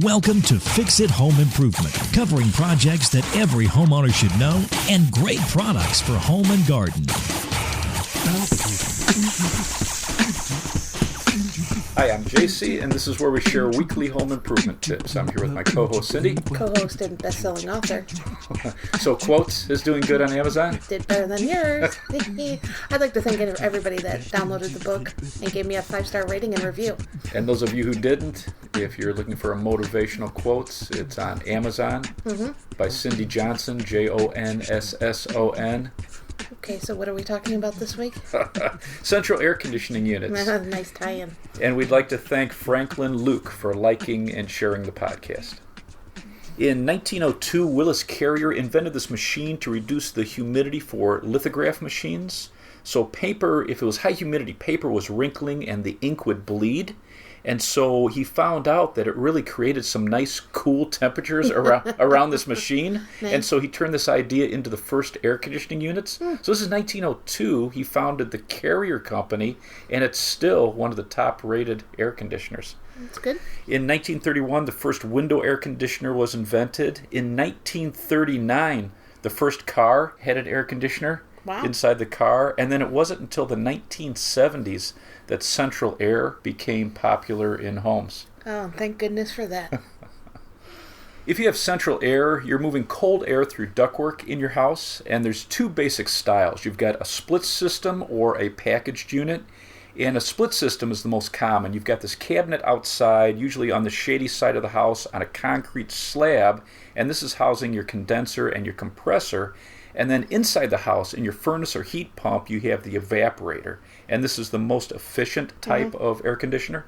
Welcome to Fix It Home Improvement, covering projects that every homeowner should know and great products for home and garden. Hi, I'm JC, and this is where we share weekly home improvement tips. I'm here with my co-host Cindy. Co-host and best-selling author. So Quotes is doing good on Amazon? Did better than yours. I'd like to thank everybody that downloaded the book and gave me a 5-star rating and review. And those of you who didn't, if you're looking for a motivational quotes, it's on Amazon by Cindy Johnson, Johnson. Okay, so what are we talking about this week? Central air conditioning units. Nice tie-in. And we'd like to thank Franklin Luke for liking and sharing the podcast. In 1902, Willis Carrier invented this machine to reduce the humidity for lithograph machines. So paper, if it was high humidity, paper was wrinkling and the ink would bleed. And so he found out that it really created some nice, cool temperatures around this machine. Nice. And so he turned this idea into the first air conditioning units. So this is 1902. He founded the Carrier Company, and it's still one of the top-rated air conditioners. That's good. In 1931, the first window air conditioner was invented. In 1939, the first car had an air conditioner inside the car. And then it wasn't until the 1970s that central air became popular in homes. Oh, thank goodness for that. If you have central air, you're moving cold air through ductwork in your house, and there's two basic styles. You've got a split system or a packaged unit, and a split system is the most common. You've got this cabinet outside, usually on the shady side of the house, on a concrete slab, and this is housing your condenser and your compressor. And then inside the house, in your furnace or heat pump, you have the evaporator. And this is the most efficient type of air conditioner.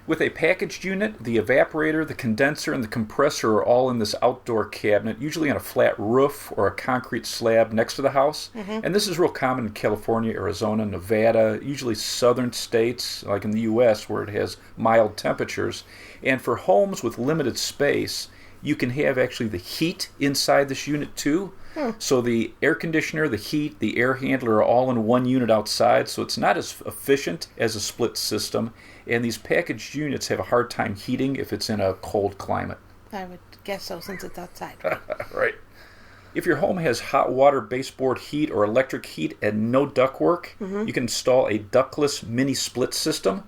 With a packaged unit, the evaporator, the condenser, and the compressor are all in this outdoor cabinet, usually on a flat roof or a concrete slab next to the house. And this is real common in California, Arizona, Nevada, usually southern states, like in the U.S., where it has mild temperatures. And for homes with limited space, you can have actually the heat inside this unit too. So the air conditioner, the heat, the air handler are all in one unit outside, so it's not as efficient as a split system. And these packaged units have a hard time heating if it's in a cold climate. I would guess so, since it's outside. Right. If your home has hot water baseboard heat or electric heat and no ductwork, you can install a ductless mini split system.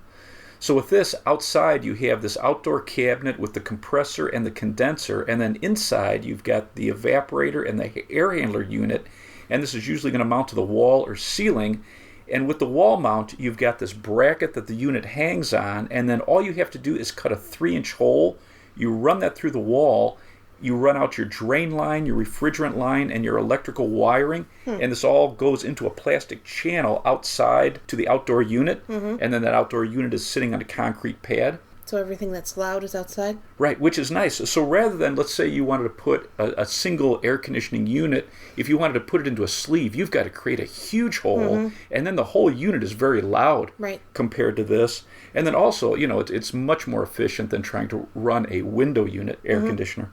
So with this, outside you have this outdoor cabinet with the compressor and the condenser, and then inside you've got the evaporator and the air handler unit, and this is usually going to mount to the wall or ceiling. And with the wall mount, you've got this bracket that the unit hangs on, and then all you have to do is cut a 3-inch hole. You run that through the wall. You run out your drain line, your refrigerant line, and your electrical wiring, and this all goes into a plastic channel outside to the outdoor unit, and then that outdoor unit is sitting on a concrete pad. So everything that's loud is outside? Right, which is nice. So rather than, let's say you wanted to put a single air conditioning unit, if you wanted to put it into a sleeve, you've got to create a huge hole, and then the whole unit is very loud compared to this. And then also, it's much more efficient than trying to run a window unit air conditioner.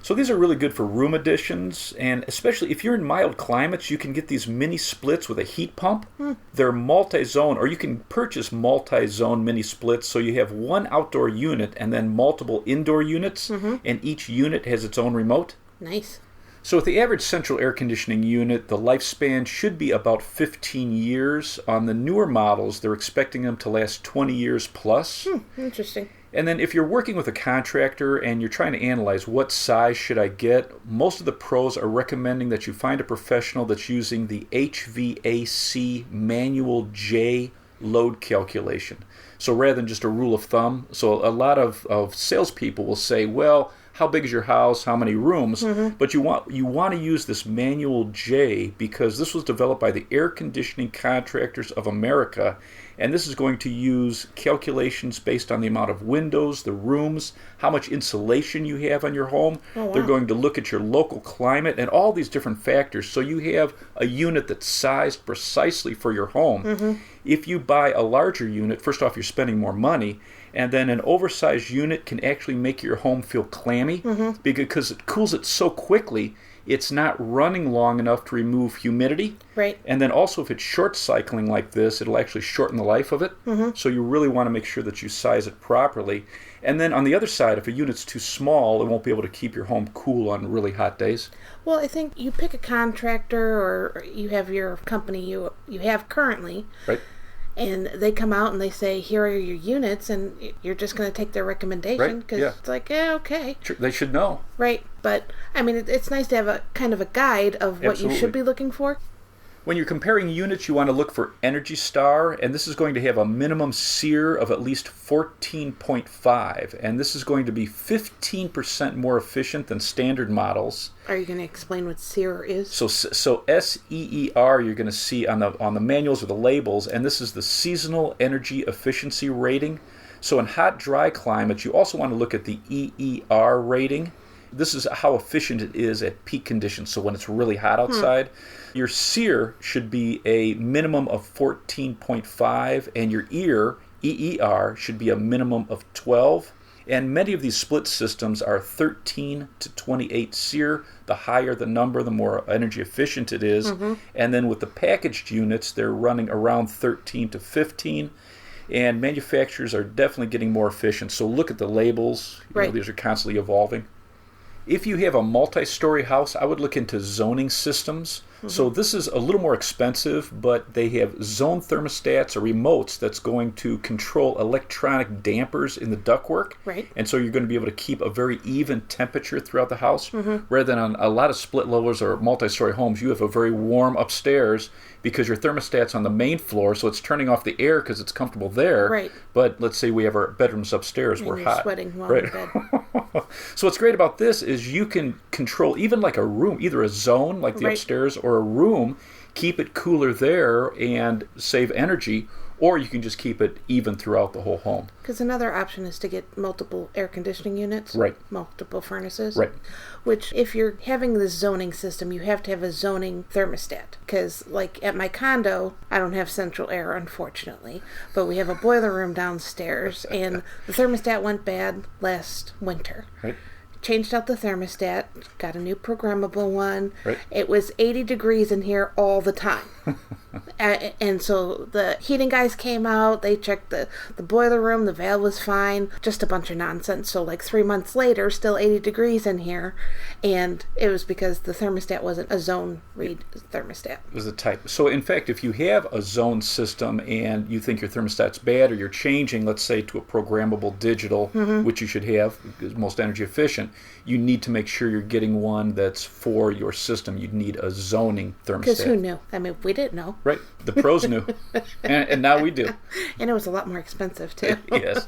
So these are really good for room additions, and especially if you're in mild climates, you can get these mini splits with a heat pump. They're multi-zone, or you can purchase multi-zone mini splits, so you have one outdoor unit and then multiple indoor units, and each unit has its own remote. Nice. So with the average central air conditioning unit, the lifespan should be about 15 years. On the newer models, they're expecting them to last 20 years plus. Interesting. And then if you're working with a contractor and you're trying to analyze what size should I get, most of the pros are recommending that you find a professional that's using the HVAC Manual J load calculation. So rather than just a rule of thumb, so a lot of salespeople will say, well, how big is your house, how many rooms, but you want to use this Manual J because this was developed by the Air Conditioning Contractors of America, and this is going to use calculations based on the amount of windows, the rooms, how much insulation you have on your home. They're going to look at your local climate and all these different factors, so you have a unit that's sized precisely for your home. If you buy a larger unit, first off, you're spending more money, and then an oversized unit can actually make your home feel clammy because it cools it so quickly. it's not running long enough to remove humidity. Right. And then also if it's short cycling like this, it'll actually shorten the life of it. So you really want to make sure that you size it properly. And then on the other side, if a unit's too small, it won't be able to keep your home cool on really hot days. Well, I think you pick a contractor or you have your company you have currently. Right. And they come out and they say, here are your units, and you're just going to take their recommendation because it's like, yeah, okay. They should know. Right. But, I mean, it's nice to have a kind of a guide of what you should be looking for. When you're comparing units, you want to look for Energy Star, and this is going to have a minimum SEER of at least 14.5, and this is going to be 15% more efficient than standard models. Are you going to explain what SEER is? So SEER you're going to see on the manuals or the labels, and this is the Seasonal Energy Efficiency Rating. So in hot, dry climates, you also want to look at the EER rating. This is how efficient it is at peak conditions. So when it's really hot outside, your SEER should be a minimum of 14.5, and your EER should be a minimum of 12. And many of these split systems are 13 to 28 SEER. The higher the number, the more energy efficient it is. And then with the packaged units, they're running around 13 to 15. And manufacturers are definitely getting more efficient. So look at the labels. You know, these are constantly evolving. If you have a multi-story house, I would look into zoning systems. So this is a little more expensive, but they have zone thermostats or remotes that's going to control electronic dampers in the ductwork. Right. And so you're going to be able to keep a very even temperature throughout the house. Rather than on a lot of split levels or multi-story homes, you have a very warm upstairs because your thermostat's on the main floor, so it's turning off the air because it's comfortable there. Right. But let's say we have our bedrooms upstairs, we're hot. Sweating while in bed. So what's great about this is you can control even like a room, either a zone like the upstairs or a room, keep it cooler there and save energy, or you can just keep it even throughout the whole home. Because another option is to get multiple air conditioning units. Right. Multiple furnaces. Right. Which, if you're having this zoning system, you have to have a zoning thermostat. Because, like, at my condo, I don't have central air, unfortunately. But we have a boiler room downstairs, and the thermostat went bad last winter. Right. Changed out the thermostat, got a new programmable one. Right. It was 80 degrees in here all the time. And so the heating guys came out, they checked the boiler room, the valve was fine, just a bunch of nonsense. So like 3 months later, still 80 degrees in here, and it was because the thermostat wasn't a zone read thermostat. It was a type. So in fact, if you have a zone system and you think your thermostat's bad, or you're changing, let's say, to a programmable digital, which you should have, is most energy efficient, you need to make sure you're getting one that's for your system. You need a zoning thermostat. Because who knew? I mean, we didn't know. Right. The pros knew. and now we do. And it was a lot more expensive, too. Yes.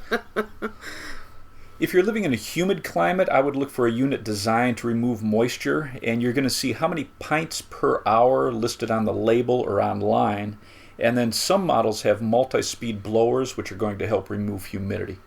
If you're living in a humid climate, I would look for a unit designed to remove moisture, and you're going to see how many pints per hour listed on the label or online. And then some models have multi-speed blowers, which are going to help remove humidity.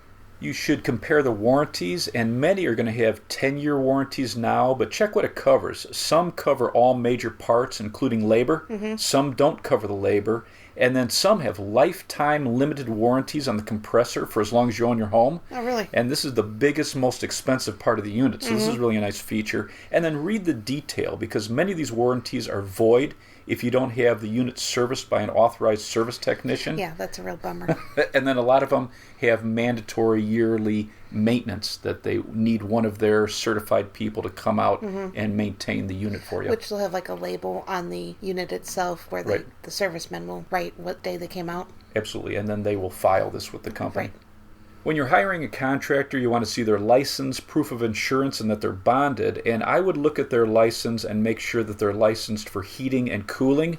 You should compare the warranties, and many are going to have 10-year warranties now, but check what it covers. Some cover all major parts, including labor. Some don't cover the labor. And then some have lifetime limited warranties on the compressor for as long as you own your home. Oh, really? And this is the biggest, most expensive part of the unit. So this is really a nice feature. And then read the detail, because many of these warranties are void if you don't have the unit serviced by an authorized service technician. Yeah, that's a real bummer. And then a lot of them have mandatory yearly maintenance that they need one of their certified people to come out and maintain the unit for you. Which will have like a label on the unit itself where the servicemen will write what day they came out. Absolutely, and then they will file this with the company. Right. When you're hiring a contractor, you want to see their license, proof of insurance, and that they're bonded. And I would look at their license and make sure that they're licensed for heating and cooling.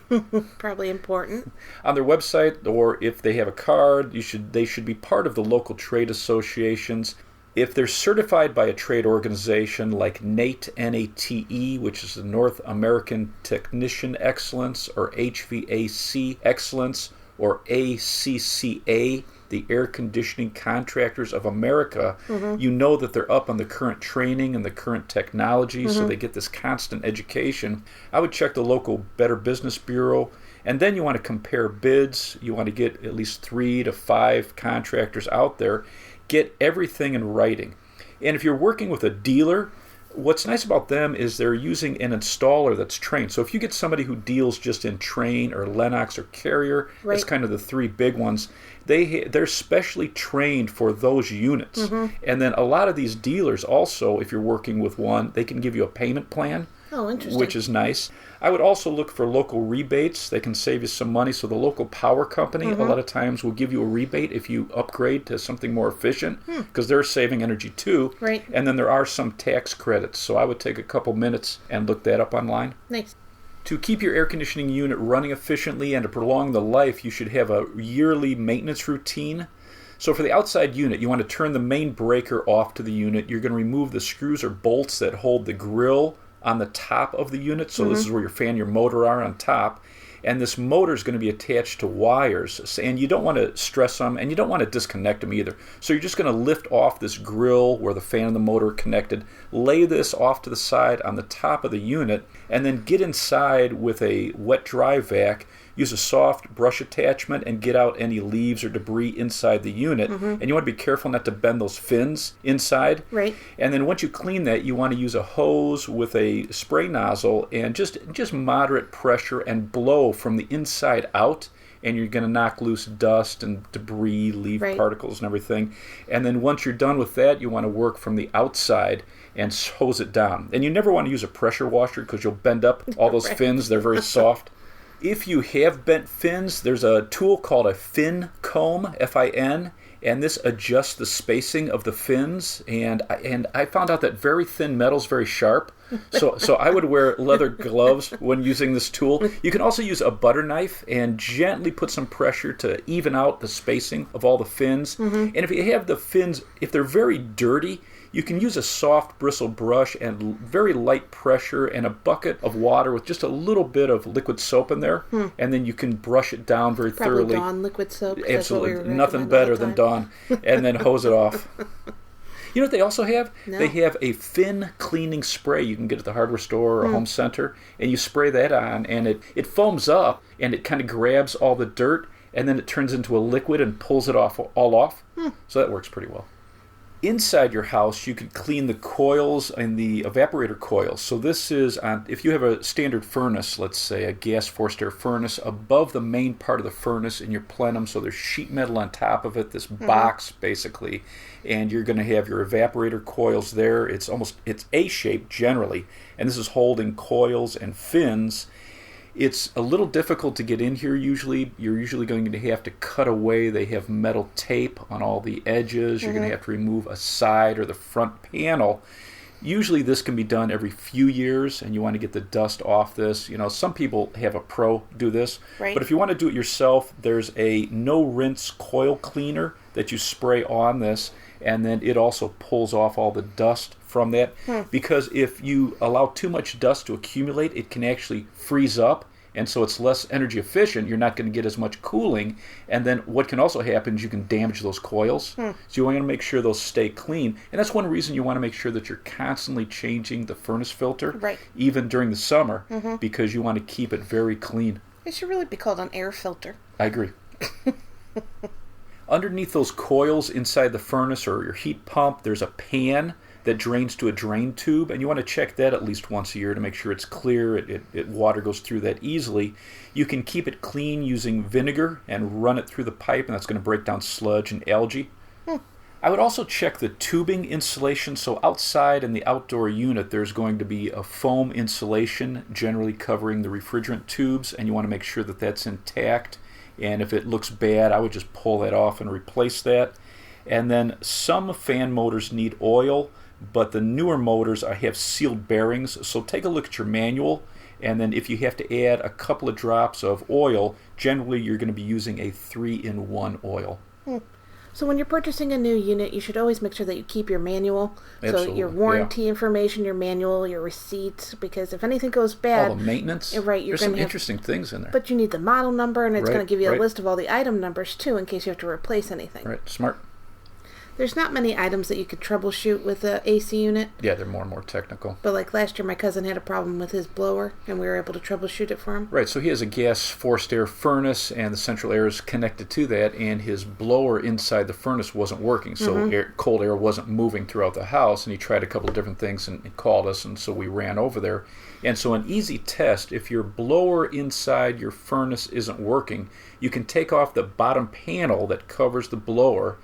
Probably important. On their website, or if they have a card, they should be part of the local trade associations. If they're certified by a trade organization like NATE, N-A-T-E, which is the North American Technician Excellence, or HVAC Excellence, or ACCA, the Air Conditioning Contractors of America, you know that they're up on the current training and the current technology, so they get this constant education. I would check the local Better Business Bureau, and then you want to compare bids. You want to get at least 3 to 5 contractors out there. Get everything in writing. And if you're working with a dealer, What's nice about them is they're using an installer that's trained. So if you get somebody who deals just in Trane or Lennox or Carrier, Right. that's kind of the three big ones, they're specially trained for those units. And then a lot of these dealers also, if you're working with one, they can give you a payment plan. Oh, interesting. Which is nice. I would also look for local rebates. They can save you some money. So the local power company a lot of times will give you a rebate if you upgrade to something more efficient because they're saving energy too. Right. And then there are some tax credits. So I would take a couple minutes and look that up online. Nice. To keep your air conditioning unit running efficiently and to prolong the life, you should have a yearly maintenance routine. So for the outside unit, you want to turn the main breaker off to the unit. You're going to remove the screws or bolts that hold the grill on the top of the unit. So this is where your fan and your motor are on top. And this motor is going to be attached to wires. And you don't want to stress them, and you don't want to disconnect them either. So you're just going to lift off this grill where the fan and the motor are connected, lay this off to the side on the top of the unit, and then get inside with a wet dry vac. Use a soft brush attachment and get out any leaves or debris inside the unit. And you want to be careful not to bend those fins inside. Right. And then once you clean that, you want to use a hose with a spray nozzle and just moderate pressure and blow from the inside out. And you're going to knock loose dust and debris, leaf Right. particles and everything. And then once you're done with that, you want to work from the outside and hose it down. And you never want to use a pressure washer because you'll bend up all those Right. fins. They're very soft. If you have bent fins, there's a tool called a fin comb, F-I-N, and this adjusts the spacing of the fins. And I found out that very thin metal is very sharp. So I would wear leather gloves when using this tool. You can also use a butter knife and gently put some pressure to even out the spacing of all the fins. And if you have the fins, if they're very dirty, you can use a soft bristle brush and very light pressure and a bucket of water with just a little bit of liquid soap in there, and then you can brush it down very Probably thoroughly. Dawn liquid soap. 'Cause that's what we Absolutely, nothing recommend all better the than time. Dawn, and then hose it off. You know what they also have? No. They have a fin cleaning spray you can get at the hardware store or home center, and you spray that on, and it foams up, and it kind of grabs all the dirt, and then it turns into a liquid and pulls it all off. So that works pretty well. Inside your house, you could clean the coils and the evaporator coils. So this is on, if you have a standard furnace, let's say a gas forced air furnace, above the main part of the furnace in your plenum, so there's sheet metal on top of it, this box basically, and you're going to have your evaporator coils there. It's A-shaped generally, and this is holding coils and fins. It's a little difficult to get in here usually. You're usually going to have to cut away. They have metal tape on all the edges. You're going to have to remove a side or the front panel. Usually this can be done every few years, and you want to get the dust off this. You know, some people have a pro do this. Right. But if you want to do it yourself, there's a no-rinse coil cleaner that you spray on this, and then it also pulls off all the dust from that. Because if you allow too much dust to accumulate, it can actually freeze up, and so it's less energy efficient. You're not going to get as much cooling, and then what can also happen is you can damage those coils. So you want to make sure those stay clean, and that's one reason you want to make sure that you're constantly changing the furnace filter, Right. even during the summer, because you want to keep it very clean. It should really be called an air filter. I agree. Underneath those coils inside the furnace or your heat pump, there's a pan that drains to a drain tube, and you want to check that at least once a year to make sure it's clear, water goes through that easily. You can keep it clean using vinegar and run it through the pipe, and that's going to break down sludge and algae. I would also check the tubing insulation. So outside in the outdoor unit, there's going to be a foam insulation generally covering the refrigerant tubes, and you want to make sure that that's intact. And if it looks bad, I would just pull that off and replace that. And then some fan motors need oil, but the newer motors have sealed bearings. So take a look at your manual, and then if you have to add a couple of drops of oil, generally you're going to be using a 3-in-1 oil. So when you're purchasing a new unit, you should always make sure that you keep your manual. Absolutely, So your warranty information, your manual, your receipts, because if anything goes bad... All the maintenance. Right, you're There's some gonna have- interesting things in there. But you need the model number, and it's Right, going to give you a right. list of all the item numbers, too, in case you have to replace anything. Right, smart. There's not many items that you could troubleshoot with the AC unit. Yeah, they're more and more technical. But like last year, my cousin had a problem with his blower, and we were able to troubleshoot it for him. Right, so he has a gas forced air furnace, and the central air is connected to that, and his blower inside the furnace wasn't working, so cold air wasn't moving throughout the house, and he tried a couple of different things and called us, and so we ran over there. And so an easy test, if your blower inside your furnace isn't working, you can take off the bottom panel that covers the blower,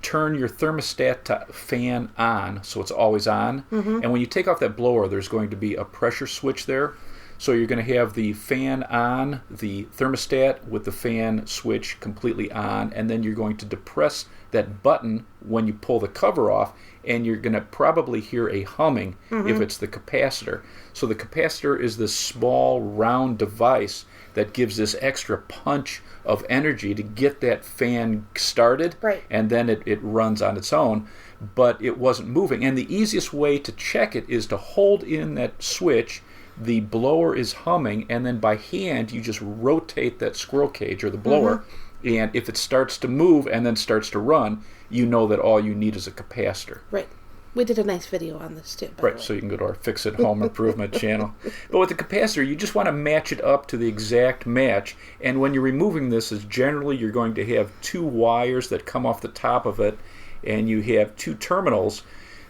turn your thermostat to fan on, so it's always on. And when you take off that blower, there's going to be a pressure switch there. So you're going to have the fan on, the thermostat with the fan switch completely on, and then you're going to depress that button when you pull the cover off, and you're going to probably hear a humming if it's the capacitor. So the capacitor is this small round device that gives this extra punch of energy to get that fan started, and then it runs on its own, but it wasn't moving. And the easiest way to check it is to hold in that switch. The blower is humming, and then by hand you just rotate that squirrel cage or the blower, and if it starts to move and then starts to run, you know that all you need is a capacitor. Right. We did a nice video on this too. Right, so you can go to our Fix It Home Improvement channel. But with the capacitor, you just want to match it up to the exact match. And when you're removing this, is generally you're going to have two wires that come off the top of it, and you have two terminals.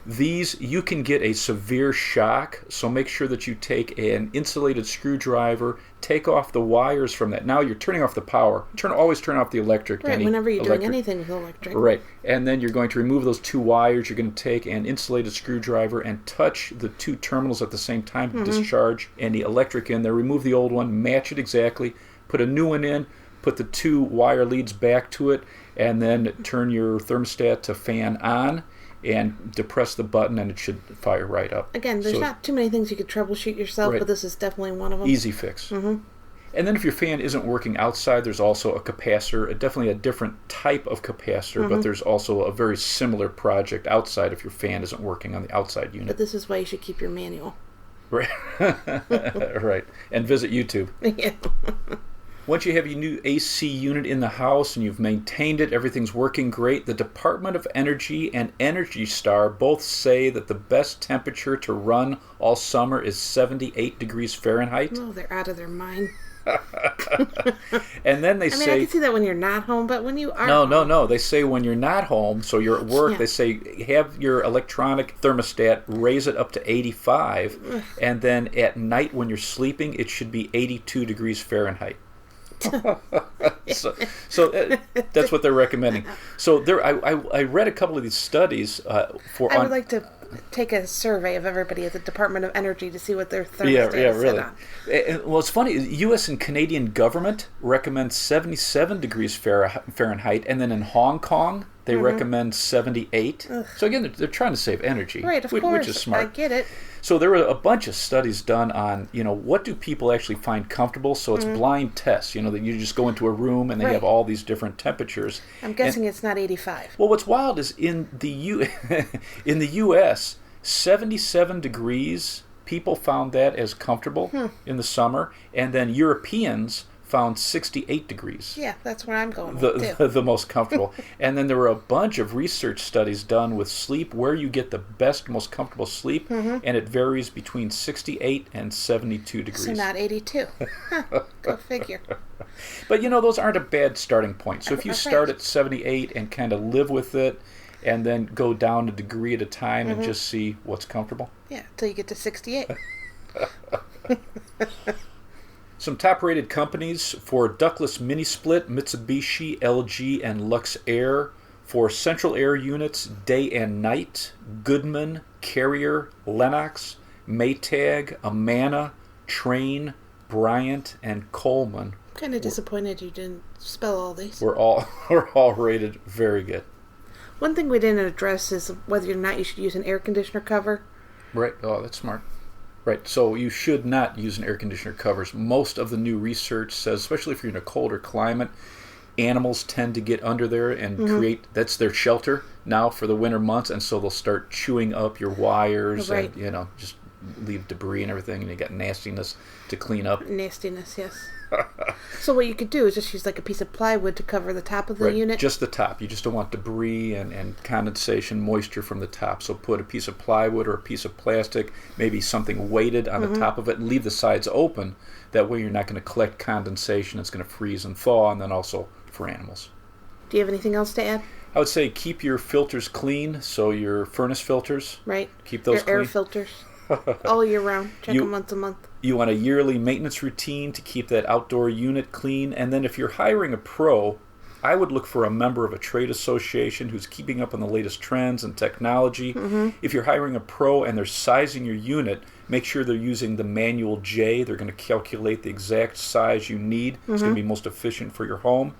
These, you can get a severe shock, so make sure that you take an insulated screwdriver, take off the wires from that. Now you're turning off the power. Always turn off the electric. Right, whenever you're doing anything with electric. Right, and then you're going to remove those two wires. You're going to take an insulated screwdriver and touch the two terminals at the same time to discharge any electric in there. Remove the old one, match it exactly, put a new one in, put the two wire leads back to it, and then turn your thermostat to fan on, and depress the button, and it should fire right up. Again, there's not too many things you could troubleshoot yourself, but this is definitely one of them. Easy fix. And then if your fan isn't working outside, there's also a capacitor, definitely a different type of capacitor, but there's also a very similar project outside if your fan isn't working on the outside unit. But this is why you should keep your manual. Right. Right. And visit YouTube. Yeah. Once you have your new AC unit in the house and you've maintained it, everything's working great, the Department of Energy and Energy Star both say that the best temperature to run all summer is 78 degrees Fahrenheit. Oh, they're out of their mind. And then they say... I can see that when you're not home, but when you are No. They say when you're not home, so you're at work, they say have your electronic thermostat, raise it up to 85, and then at night when you're sleeping, it should be 82 degrees Fahrenheit. so that's what they're recommending. So I read a couple of these studies I would like to take a survey of everybody at the Department of Energy to see what their thermostat is set on. Well, it's funny. U.S. and Canadian government recommend 77 degrees Fahrenheit, and then in Hong Kong they recommend 78. So again, they're trying to save energy, right? Of course, which is smart. I get it. So there were a bunch of studies done on, what do people actually find comfortable? So it's blind tests, that you just go into a room and they have all these different temperatures. I'm guessing it's not 85. Well, what's wild is in the in the U.S., 77 degrees, people found that as comfortable in the summer, and then Europeans found 68 degrees. Yeah, that's where I'm going with too. The most comfortable. And then there were a bunch of research studies done with sleep, where you get the best, most comfortable sleep, and it varies between 68 and 72 degrees. So not 82. Go figure. But those aren't a bad starting point. So if you start at 78 and kind of live with it, and then go down a degree at a time and just see what's comfortable. Yeah, until you get to 68. Some top-rated companies for ductless mini-split: Mitsubishi, LG, and Luxair. For central air units, day and night: Goodman, Carrier, Lennox, Maytag, Amana, Trane, Bryant, and Coleman. I'm kind of disappointed you didn't spell all these. We're all rated very good. One thing we didn't address is whether or not you should use an air conditioner cover. Right. Oh, that's smart. Right, so you should not use an air conditioner covers. Most of the new research says, especially if you're in a colder climate, animals tend to get under there and that's their shelter now for the winter months, and so they'll start chewing up your wires and, just leave debris and everything, and you got nastiness to clean up. Nastiness, yes. So what you could do is just use like a piece of plywood to cover the top of the unit. Just the top. You just don't want debris and condensation, moisture from the top. So put a piece of plywood or a piece of plastic, maybe something weighted on the top of it, and leave the sides open. That way you're not going to collect condensation. It's going to freeze and thaw, and then also for animals. Do you have anything else to add? I would say keep your filters clean. So your furnace filters, right? Keep those your air clean. filters all year round. Check them once a month. You want a yearly maintenance routine to keep that outdoor unit clean. And then if you're hiring a pro, I would look for a member of a trade association who's keeping up on the latest trends and technology. If you're hiring a pro and they're sizing your unit, make sure they're using the manual J. They're going to calculate the exact size you need. It's going to be most efficient for your home.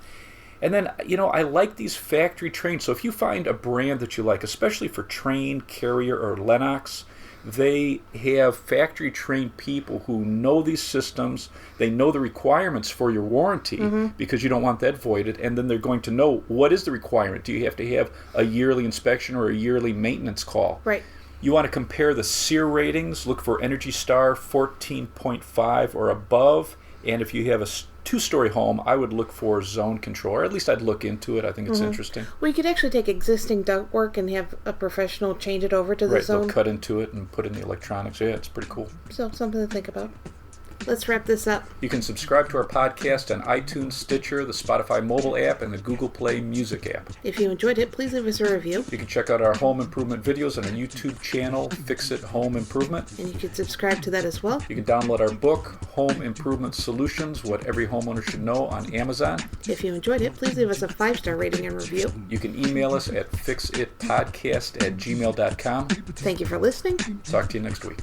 And then, I like these factory trained. So if you find a brand that you like, especially for Trane, Carrier, or Lennox, they have factory trained people who know these systems. They know the requirements for your warranty because you don't want that voided. And then they're going to know what is the requirement. Do you have to have a yearly inspection or a yearly maintenance call? Right. You want to compare the SEER ratings. Look for Energy Star 14.5 or above. And if you have a two-story home, I would look for zone control, or at least I'd look into it. I think it's interesting. Well, you could actually take existing ductwork and have a professional change it over to the zone. They'll cut into it and put in the electronics. Yeah, it's pretty cool. So, something to think about. Let's wrap this up. You can subscribe to our podcast on iTunes, Stitcher, the Spotify mobile app, and the Google Play Music app. If you enjoyed it, please leave us a review. You can check out our home improvement videos on our YouTube channel, Fix It Home Improvement. And you can subscribe to that as well. You can download our book, Home Improvement Solutions, What Every Homeowner Should Know, on Amazon. If you enjoyed it, please leave us a 5-star rating and review. You can email us at fixitpodcast@gmail.com. Thank you for listening. Talk to you next week.